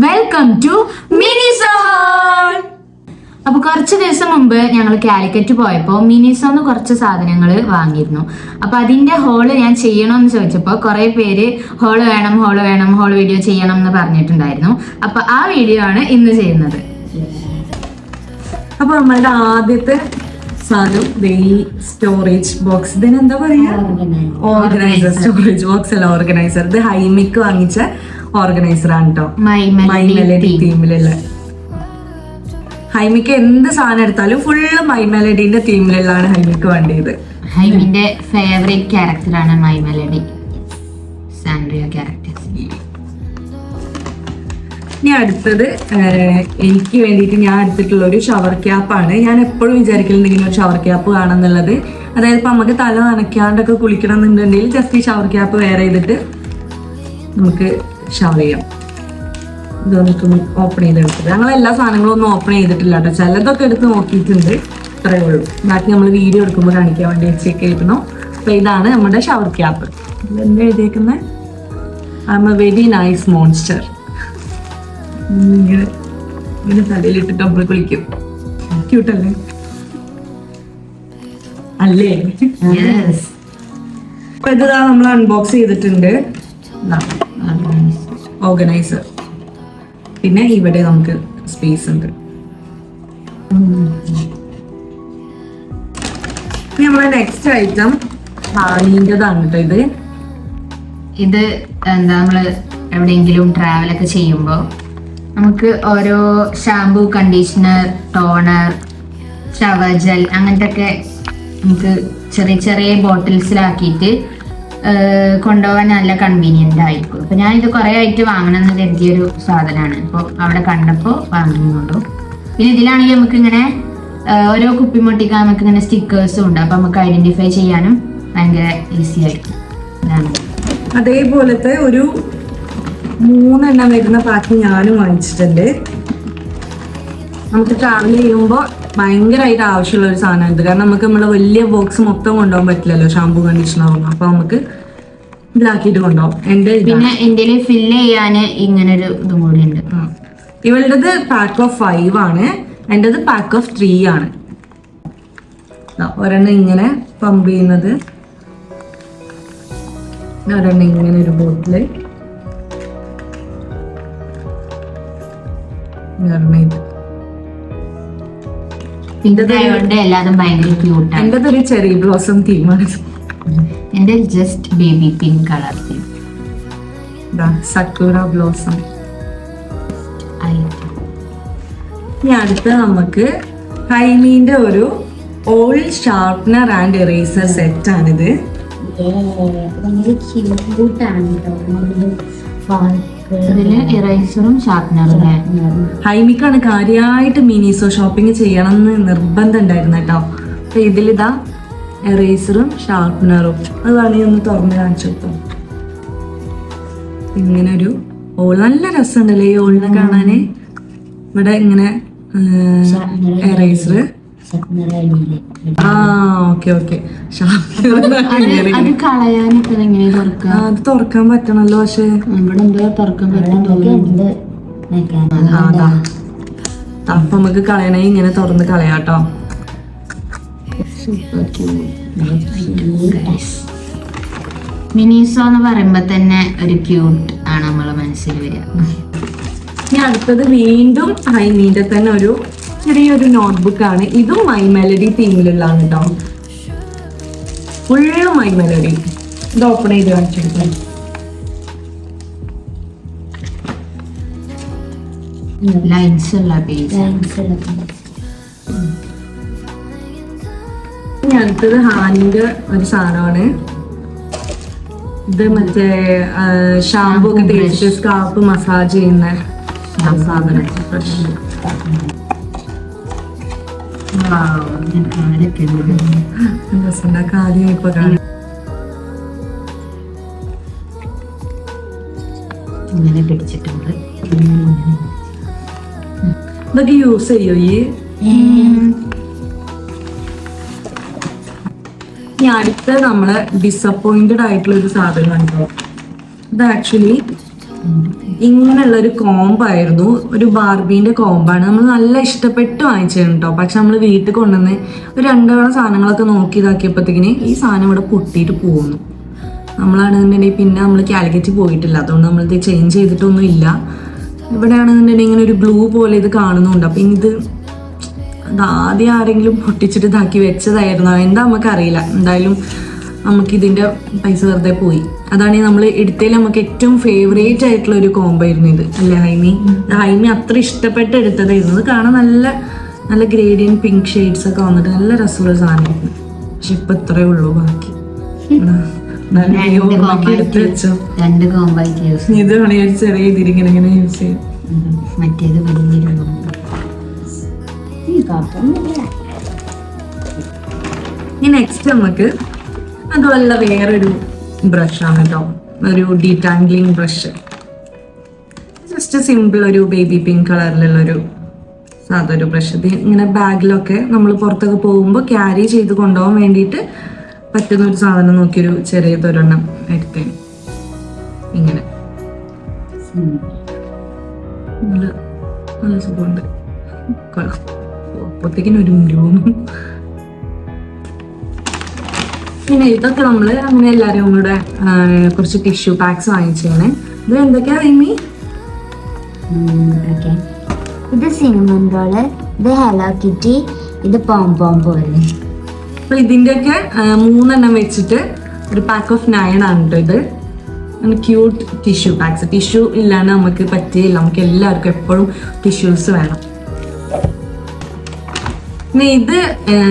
Welcome to Miniso. അപ്പൊ കുറച്ച് ദിവസം മുമ്പ് ഞങ്ങൾ കാലിക്കറ്റ് പോയപ്പോൾ മിനിസോന്ന് കുറച്ച് സാധനങ്ങൾ വാങ്ങിയിരുന്നു. അപ്പൊ അതിന്റെ ഹോള് ഞാൻ ചെയ്യണമെന്ന് ചോദിച്ചപ്പോൾ കുറെ പേര് ഹോള് വേണം ഹോൾ വീഡിയോ ചെയ്യണം എന്ന് പറഞ്ഞിട്ടുണ്ടായിരുന്നു. അപ്പൊ ആ വീഡിയോ ആണ് ഇന്ന് ചെയ്യുന്നത്. അപ്പൊ നമ്മളുടെ ആദ്യത്തെ സാധനം സ്റ്റോറേജ് ബോക്സ്. ഇതിന് എന്താ പറയാ? ഓർഗനൈസർ. സ്റ്റോറേജ് ബോക്സ് അല്ല, ഓർഗനൈസർ. ഇത് ഹൈമിക്ക് വാങ്ങിച്ച ഓർഗനൈസർ ആണ് കേട്ടോ. My melody തീമിലുള്ള. ഹൈമിക്ക് എന്ത് സാധനം എടുത്താലും ഫുള്ള് മൈ മെലഡിന്റെ തീമിലുള്ളതാണ് ഹൈമിക്ക് വേണ്ടിയത്. ഹൈമിന്റെ ഫേവറേറ്റ് ക്യാരക്ടറാണ് മൈ മെലഡി, സാൻഡ്രിയ ക്യാരക്ടർ. ഇനി അടുത്തത് എനിക്ക് വേണ്ടിയിട്ട് ഞാൻ എടുത്തിട്ടുള്ള ഒരു ഷവർ ക്യാപ്പാണ്. ഞാൻ എപ്പോഴും വിചാരിക്കലുണ്ട് ഇങ്ങനെ ഒരു ഷവർ ക്യാപ്പ് കാണുന്നുള്ളത്. അതായത് ഇപ്പം നമുക്ക് തല നനയ്ക്കാണ്ടൊക്കെ കുളിക്കണം എന്നുണ്ടെങ്കിൽ ജസ്റ്റ് ഈ ഷവർ ക്യാപ്പ് വെയർ ചെയ്തിട്ട് നമുക്ക് ഷവർ ചെയ്യാം. ഇത് നമുക്ക് ഓപ്പൺ ചെയ്തെടുത്തത്. ഞങ്ങൾ എല്ലാ സാധനങ്ങളും ഒന്നും ഓപ്പൺ ചെയ്തിട്ടില്ല കേട്ടോ. ചിലതൊക്കെ എടുത്ത് നോക്കിയിട്ടുണ്ട്, ഇത്രയേ ഉള്ളൂ. ബാക്കി നമ്മൾ വീഡിയോ എടുക്കുമ്പോൾ കാണിക്കാൻ വേണ്ടി വെച്ചേക്കായിരുന്നു. അപ്പോൾ ഇതാണ് നമ്മുടെ ഷവർ ക്യാപ്പ്. എന്താ എഴുതിയേക്കുന്നത്? I am a very nice monster. ഇങ്ങനെ തലയിലിട്ടിട്ട് നമ്മൾ കുളിക്കും. ക്യൂട്ടല്ലേ? അല്ലേ? അപ്പൊ ഇതാ നമ്മൾ അൺബോക്സ് ചെയ്തിട്ടുണ്ട്. ഓർഗനൈസർ. പിന്നെ ഇവിടെ നമുക്ക് സ്പേസ് ഉണ്ട്. നമ്മുടെ നെക്സ്റ്റ് ഐറ്റം ഹാനിൻ്റെതാണ് കേട്ടോ. ഇത് എന്താ, നമ്മള് എവിടെയെങ്കിലും ട്രാവലൊക്കെ ചെയ്യുമ്പോൾ നമുക്ക് ഓരോ shampoo, conditioner, toner, shower gel അങ്ങനത്തെ ഒക്കെ നമുക്ക് ചെറിയ ചെറിയ ബോട്ടിൽസിലാക്കിയിട്ട് കൊണ്ടുപോകാൻ നല്ല കൺവീനിയൻ്റ് ആയിരിക്കും. അപ്പോൾ ഞാനിത് കുറേ ആയിട്ട് വാങ്ങണം എന്ന് കരുതിയൊരു സാധനമാണ്. അപ്പോൾ അവിടെ കണ്ടപ്പോൾ വാങ്ങുന്നുണ്ടോ. പിന്നെ ഇതിലാണെങ്കിൽ നമുക്ക് ഇങ്ങനെ ഓരോ കുപ്പിമൊട്ടിക്കാൻ നമുക്ക് ഇങ്ങനെ സ്റ്റിക്കേഴ്സും ഉണ്ട്. അപ്പോൾ നമുക്ക് ഐഡന്റിഫൈ ചെയ്യാനും ഭയങ്കര ഈസി ആയിരിക്കും. അതേപോലത്തെ ഒരു 3 എണ്ണം വരുന്ന പാക്ക് ഞാനും വാങ്ങിച്ചിട്ടുണ്ട്. നമുക്ക് ട്രാവൽ ചെയ്യുമ്പോൾ ഭയങ്കരമായിട്ട് ആവശ്യമുള്ള ഒരു സാധനമാണ് ഇത്. കാരണം നമുക്ക് നമ്മളെ വലിയ ബോക്സ് മൊത്തം കൊണ്ടുപോകാൻ പറ്റില്ലല്ലോ, ഷാമ്പൂ കണ്ടീഷണറും. അപ്പൊ നമുക്ക് ഇതിലാക്കിയിട്ട് കൊണ്ടുപോകും. പിന്നെ എൻ്റെ ഫില്ല് ചെയ്യാൻ ഇങ്ങനൊരു ഇതും കൂടി ഉണ്ട്. ഇവളുടേത് പാക്ക് ഓഫ് 5 ആണ്, എൻ്റെത് പാക്ക് ഓഫ് 3 ആണ്. ഒരെണ്ണം ഇങ്ങനെ പമ്പ് ചെയ്യുന്നത്, ഒരെണ്ണം ഇങ്ങനെ ഒരു ബോട്ടില്, എന്റേത് ഒരു ചെറി ബ്ലോസം തീമാണ്. എന്റെ just baby pink colour theme. Sakura blossom. ഇനി അടുത്ത നമുക്ക് ഹൈമീന്റെ ഒരു all sharpener and eraser set ആണിത്. ഇതില് ഇറേസറും ഷാർപ്നറും. ഹൈമിക്കാണ് കാര്യമായിട്ട് മിനിസോ ഷോപ്പിംഗ് ചെയ്യണം എന്ന് നിർബന്ധം ഉണ്ടായിരുന്നു കേട്ടോ. അപ്പൊ ഇതിലിതാ എറേസറും ഷാർപ്നറും. അത് വേണമെങ്കിൽ ഒന്ന് തുറന്ന് കാണിച്ചു കൊടുത്തോ. ഇങ്ങനെ ഒരു ഓൾ. നല്ല രസമുണ്ടല്ലേ ഈ ഓളിനെ കാണാന്. ഇവിടെ ഇങ്ങനെ എറേസർ. ഓക്കെ. അത് തുറക്കാൻ പറ്റണല്ലോ. പക്ഷെ അപ്പൊ നമുക്ക് കളയണേ ഇങ്ങനെ തുറന്ന് കളയാട്ടോ. മിനിസോ എന്ന് പറയുമ്പോ തന്നെ ഒരു ക്യൂട്ട് ആണ് നമ്മളെ മനസ്സിൽ വരിക. ഇനി അടുത്തത് വീണ്ടും ഹൈമീന്റെ തന്നെ ഒരു ചെറിയൊരു നോട്ട്ബുക്ക് ആണ്. ഇതും മൈ മെലഡി തീമിലുള്ളതാണ് കേട്ടോ. Full my melody. ഇത് ഓപ്പൺ ചെയ്ത് കാണിച്ചെടുക്കാം. ലൈൻസ് ഉള്ള പേജ്. ഇനി അടുത്തത് ഹാനിന്റെ ഒരു സാധനമാണ്. ഇത് മറ്റേ ഷാമ്പൂ ഒക്കെ തേച്ചിട്ട് സ്കാർപ്പ് മസാജ് ചെയ്യുന്ന സാധനം. കാര്യം ഇപ്പൊ കാണാം. ഇങ്ങനെ പിടിച്ചിട്ടുണ്ട്. ഇതൊക്കെ യൂസ് ചെയ്യോ ഈ? ഇനി അടുത്ത നമ്മള് ഡിസപ്പോയിന്റഡ് ആയിട്ടുള്ള ഒരു സാധനം കണ്ടോ. ഇത് ആക്ച്വലി ഇങ്ങനെയുള്ള ഒരു കോംബായിരുന്നു, ഒരു ബാർബീന്റെ കോംബാണ്. നമ്മൾ നല്ല ഇഷ്ടപ്പെട്ട് വാങ്ങിച്ചതാണ് കേട്ടോ. പക്ഷെ നമ്മൾ വീട്ടിൽ കൊണ്ടുവന്ന് ഒരു 2 സാധനങ്ങളൊക്കെ നോക്കി ഇതാക്കിയപ്പോഴത്തേക്കിന് ഈ സാധനം ഇവിടെ പൊട്ടിയിട്ട് പോകുന്നു. നമ്മളാണെന്നുണ്ടെങ്കിൽ പിന്നെ നമ്മൾ കാലിക്കറ്റ് പോയിട്ടില്ല, അതുകൊണ്ട് നമ്മളിത് ചേഞ്ച് ചെയ്തിട്ടൊന്നും ഇല്ല. ഇവിടെ ആണെന്നുണ്ടെങ്കിൽ ഇങ്ങനെ ഒരു ഗ്ലൂ പോലെ ഇത് കാണുന്നുണ്ട്. അപ്പം ഇത് ആദ്യം ആരെങ്കിലും പൊട്ടിച്ചിട്ട് ഇതാക്കി വെച്ചതായിരുന്നു, എന്താ നമുക്കറിയില്ല. എന്തായാലും നമുക്കിതിൻ്റെ പൈസ വെറുതെ പോയി. അതാണ് നമ്മൾ എടുത്തതിൽ നമുക്ക് ഏറ്റവും ഫേവറേറ്റ് ആയിട്ടുള്ള ഒരു കോംബോ ആയിരുന്നു ഇത്, അല്ലേ ഹൈമി അത്ര ഇഷ്ടപ്പെട്ട് എടുത്തതായിരുന്നു. ഇത് കാണാൻ നല്ല നല്ല ഗ്രേഡിയൻ പിങ്ക് ഷെയ്ഡ്സ് ഒക്കെ വന്നിട്ട് നല്ല രസമുള്ള സാധനമായിരുന്നു. പക്ഷെ ഇപ്പൊ ഇത്രയേ ഉള്ളൂ ബാക്കി. എടുത്ത് വെച്ചോ, 2 കോമ്പായിട്ട് യൂസ് ചെയ്യും. ഇത് വേണേ ഒരു ചെറിയ ഇതിരിങ്ങനെ ഇങ്ങനെ യൂസ് ചെയ്യും. മറ്റേത് വലിയൊരു നെക്സ്റ്റ് നമുക്ക് അതുമല്ല വേറൊരു ബ്രഷാണ് കേട്ടോ, ഒരു ഡീറ്റാംഗ്ലിംഗ് ബ്രഷ്. ജസ്റ്റ് സിമ്പിൾ ഒരു ബേബി പിങ്ക് കളറിലുള്ളൊരു സാധാരണ ബ്രഷ്. ഇത് ഇങ്ങനെ ബാഗിലൊക്കെ നമ്മൾ പുറത്തൊക്കെ പോകുമ്പോൾ ക്യാരി ചെയ്ത് കൊണ്ടുപോകാൻ വേണ്ടിയിട്ട് പറ്റുന്ന ഒരു സാധനം നോക്കിയൊരു ചെറിയതൊരെണ്ണം എടുത്തേ. ഇങ്ങനെ നല്ല നല്ല സുഖമുണ്ട്. അപ്പോഴത്തേക്കിനും ഒരു മുരുവും. പിന്നെ ഇതൊക്കെ നമ്മള് അങ്ങനെ എല്ലാരും കൂടെ കുറച്ച് ടിഷ്യൂ പാക്സ് വാങ്ങിച്ചാണ്. ഇത് എന്തൊക്കെയാ ഹൈമി? ഇത് സിനിമൻ റോള്, ഇത് ഹലോ കിറ്റി, ഇത് പോം പോലെ. അപ്പൊ ഇതിന്റെയൊക്കെ 3 വെച്ചിട്ട് ഒരു പാക്ക് ഓഫ് 9 ആണ് കേട്ടോ. ഇത് ക്യൂട്ട് ടിഷ്യൂ പാക്സ്. ടിഷ്യൂ ഇല്ലാണ്ട് നമുക്ക് പറ്റില്ല, നമുക്ക് എല്ലാവർക്കും എപ്പോഴും ടിഷ്യൂസ് വേണം. പിന്നെ ഇത്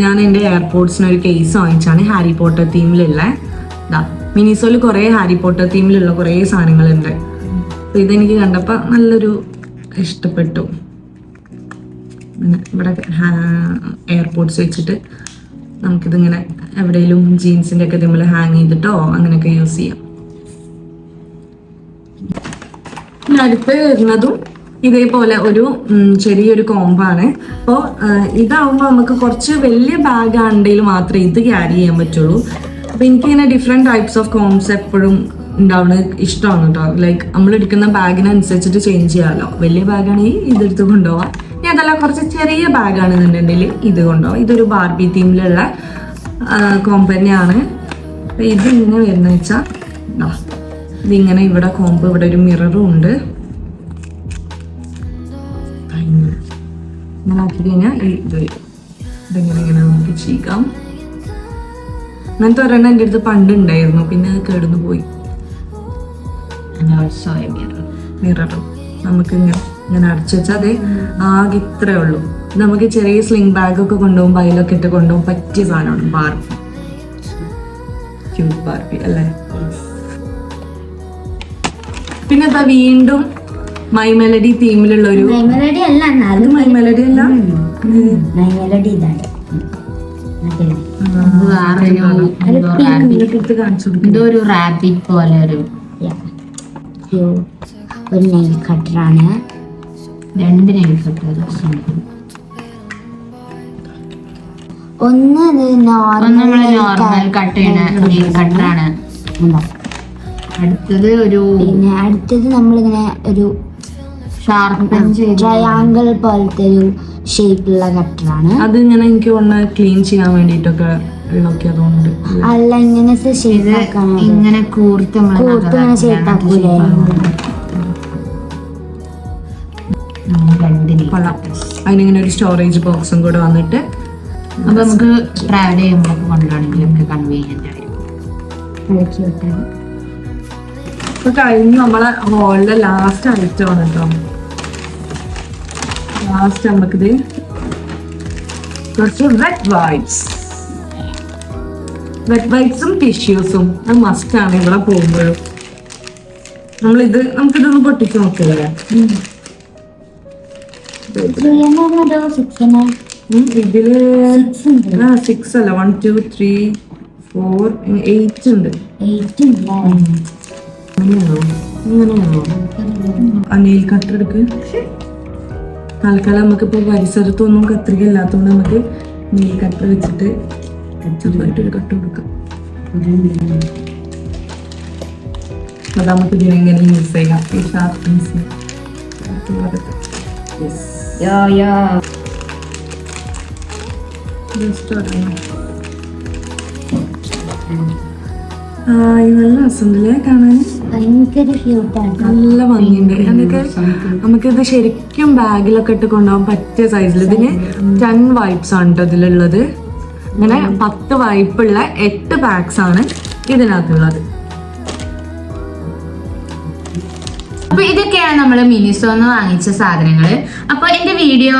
ഞാൻ എൻ്റെ എയർപോർട്സിന് ഒരു കേസ് വാങ്ങിച്ചാണ്, ഹാരി പോട്ടർ തീമിലുള്ള. മിനിസോയിൽ കുറേ ഹാരി പോട്ടർ തീമിലുള്ള കുറേ സാധനങ്ങളുണ്ട്. അപ്പൊ ഇതെനിക്ക് കണ്ടപ്പോൾ നല്ലൊരു ഇഷ്ടപ്പെട്ടു. ഇവിടെ എയർപോർട്സ് വെച്ചിട്ട് നമുക്കിതിങ്ങനെ എവിടെയെങ്കിലും ജീൻസിൻ്റെ ഒക്കെ ഇതിൽ ഹാങ് ചെയ്തിട്ടോ അങ്ങനെയൊക്കെ യൂസ് ചെയ്യാം. അടുത്ത് വരുന്നതും ഇതേപോലെ ഒരു ചെറിയൊരു കോമ്പാണ്. അപ്പോൾ ഇതാവുമ്പോൾ നമുക്ക് കുറച്ച് വലിയ ബാഗ് ആണെങ്കിൽ മാത്രമേ ഇത് ക്യാരി ചെയ്യാൻ പറ്റുള്ളൂ. അപ്പോൾ എനിക്കിങ്ങനെ ഡിഫറെൻറ്റ് ടൈപ്സ് ഓഫ് കോംസ് എപ്പോഴും ഉണ്ടാവുന്നത് ഇഷ്ടമാണ് കേട്ടോ. ലൈക്ക് നമ്മൾ എടുക്കുന്ന ബാഗിനനുസരിച്ചിട്ട് ചേഞ്ച് ചെയ്യാമല്ലോ. വലിയ ബാഗാണെങ്കിൽ ഇതെടുത്ത് കൊണ്ടുപോകാം. ഇനി അതല്ല കുറച്ച് ചെറിയ ബാഗാണെന്നുണ്ടെങ്കിൽ ഇത് കൊണ്ടുപോകാം. ഇതൊരു ബാർബി തീമിലുള്ള കോംബ് തന്നെയാണ്. അപ്പോൾ ഇതിങ്ങനെ വരുന്ന വെച്ചാൽ ഇതിങ്ങനെ ഇവിടെ കോംബ്, ഇവിടെ ഒരു മിററും ഉണ്ട്. ഇങ്ങനെ ആക്കി കഴിഞ്ഞാൽ ഇതിങ്ങനെ ഇങ്ങനെ നമുക്ക് ചെയ്യാം. അങ്ങനത്തെ ഒരെണ്ണം എൻ്റെ അടുത്ത് പണ്ട് ഉണ്ടായിരുന്നു, പിന്നെ അത് കേടുന്നു പോയി. മിററും നമുക്ക് ഇങ്ങനെ അടച്ചു വെച്ചാൽ അതെ ആകെ ഇത്രേ ഉള്ളൂ. നമുക്ക് ചെറിയ സ്ലിംഗ് ബാഗൊക്കെ കൊണ്ടുപോകുമ്പോൾ അതിലൊക്കെ ഇട്ട് കൊണ്ടുപോകാൻ പറ്റിയ സാധനമാണ് ബാർബി. ക്യൂട്ട് ബാർബി അല്ലേ. പിന്നെ ഇതാ വീണ്ടും മൈ മെലഡി തീമിലുള്ള ഒരു മൈ മെലഡി അല്ല, മൈ മെലഡി അല്ല, മൈ മെലഡി ഇതാണ്. ഇതൊരു റാബിറ്റ് പോലെ ഒരു നെയിൽ കട്ടറാണ്. 2 nail cutter. ഒന്ന് നോർമൽ കട്ട് ചെയ്യണ നെയിൽ കട്ടറാണ്. അടുത്തത് പിന്നെ അടുത്തത് നമ്മളിങ്ങനെ ഒരു ഷാർപ്പൻ ട്രയാങ്കിൾ പോലത്തെ ഒരു ഷേപ്പിലുള്ള കട്ടറാണ്. അത് ഇങ്ങനെ എനിക്ക് ഒന്ന് ക്ലീൻ ചെയ്യാൻ വേണ്ടിട്ടൊക്കെ അതുകൊണ്ട് അല്ല ഇങ്ങനെ ഇങ്ങനെ കൂർത്ത് ഷേപ്പാക്കൂലേ. അതിനിങ്ങനെ ഒരു സ്റ്റോറേജ് ബോക്സും കൂടെ വന്നിട്ട് അപ്പൊ നമുക്ക് ട്രാവൽ ചെയ്യുമ്പോഴൊക്കെ കൊണ്ടുപോകണമെങ്കിൽ നമുക്ക് കൺവീനിയന്റ് ആയിരിക്കും. ഇപ്പൊ കഴിഞ്ഞു നമ്മളെ ഹോളിലെ ലാസ്റ്റ് ഐറ്റം ആണ് കേട്ടോ. ലാസ്റ്റ് നമുക്കിത് കുറച്ച് വെറ്റ് വൈപ്സും ടിഷ്യൂസും അത് മസ്റ്റാണ് ഇവിടെ പോകുമ്പോഴും. നമുക്കിതൊന്ന് പൊട്ടിച്ച് നോക്കില്ലേ. ഇതില് 6 അല്ല 1 2 3 4 8 ഉണ്ട്. അങ്ങനെയാണോ? നെയിൽ കട്ടർ എടുക്ക്. തൽക്കാലം നമുക്കിപ്പോൾ പരിസരത്തൊന്നും കത്രിക ഇല്ലാത്തതുകൊണ്ട് നമുക്ക് നെയിൽ കട്ടർ വെച്ചിട്ട് ചെറുതായിട്ടൊരു കട്ട് കൊടുക്കാം. അത് നമുക്ക് ഇതിനെങ്ങനെ യൂസ് ചെയ്യാം. ഈ ഷാർപ്പൻസ് നല്ല രസമുണ്ടല്ലേ കാണാൻ, ഭയങ്കര ക്യൂട്ടാണ്. നല്ല ഭംഗിയുണ്ട്. എന്നൊക്കെ നമുക്കിത് ശരിക്കും ബാഗിലൊക്കെ ഇട്ട് കൊണ്ടുപോകാൻ പറ്റിയ സൈസിൽ. ഇതിന് 10 വൈപ്സ് ആണ് കേട്ടോ ഇതിലുള്ളത്. അങ്ങനെ 10 വൈപ്പുള്ള 8 പാക്സ് ആണ് ഇതിനകത്തുള്ളത്. അപ്പൊ ഇതൊക്കെയാണ് നമ്മൾ മിനിസോന്ന് വാങ്ങിച്ച സാധനങ്ങൾ. അപ്പൊ എന്റെ വീഡിയോ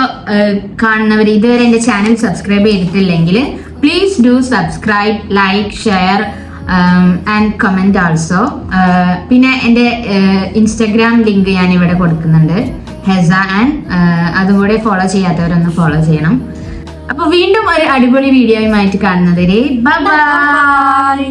കാണുന്നവർ ഇതുവരെ എന്റെ ചാനൽ സബ്സ്ക്രൈബ് ചെയ്തിട്ടില്ലെങ്കിൽ please do subscribe, like, share and comment also. പിന്നെ എൻ്റെ ഇൻസ്റ്റഗ്രാം ലിങ്ക് ഞാൻ ഇവിടെ കൊടുക്കുന്നുണ്ട്, ഹെസ ആൻഡ്. അതുകൂടെ ഫോളോ ചെയ്യാത്തവരൊന്ന് ഫോളോ ചെയ്യണം. അപ്പൊ വീണ്ടും ഒരു അടിപൊളി വീഡിയോയുമായിട്ട് കാണുന്നവരെ ബൈ ബൈ.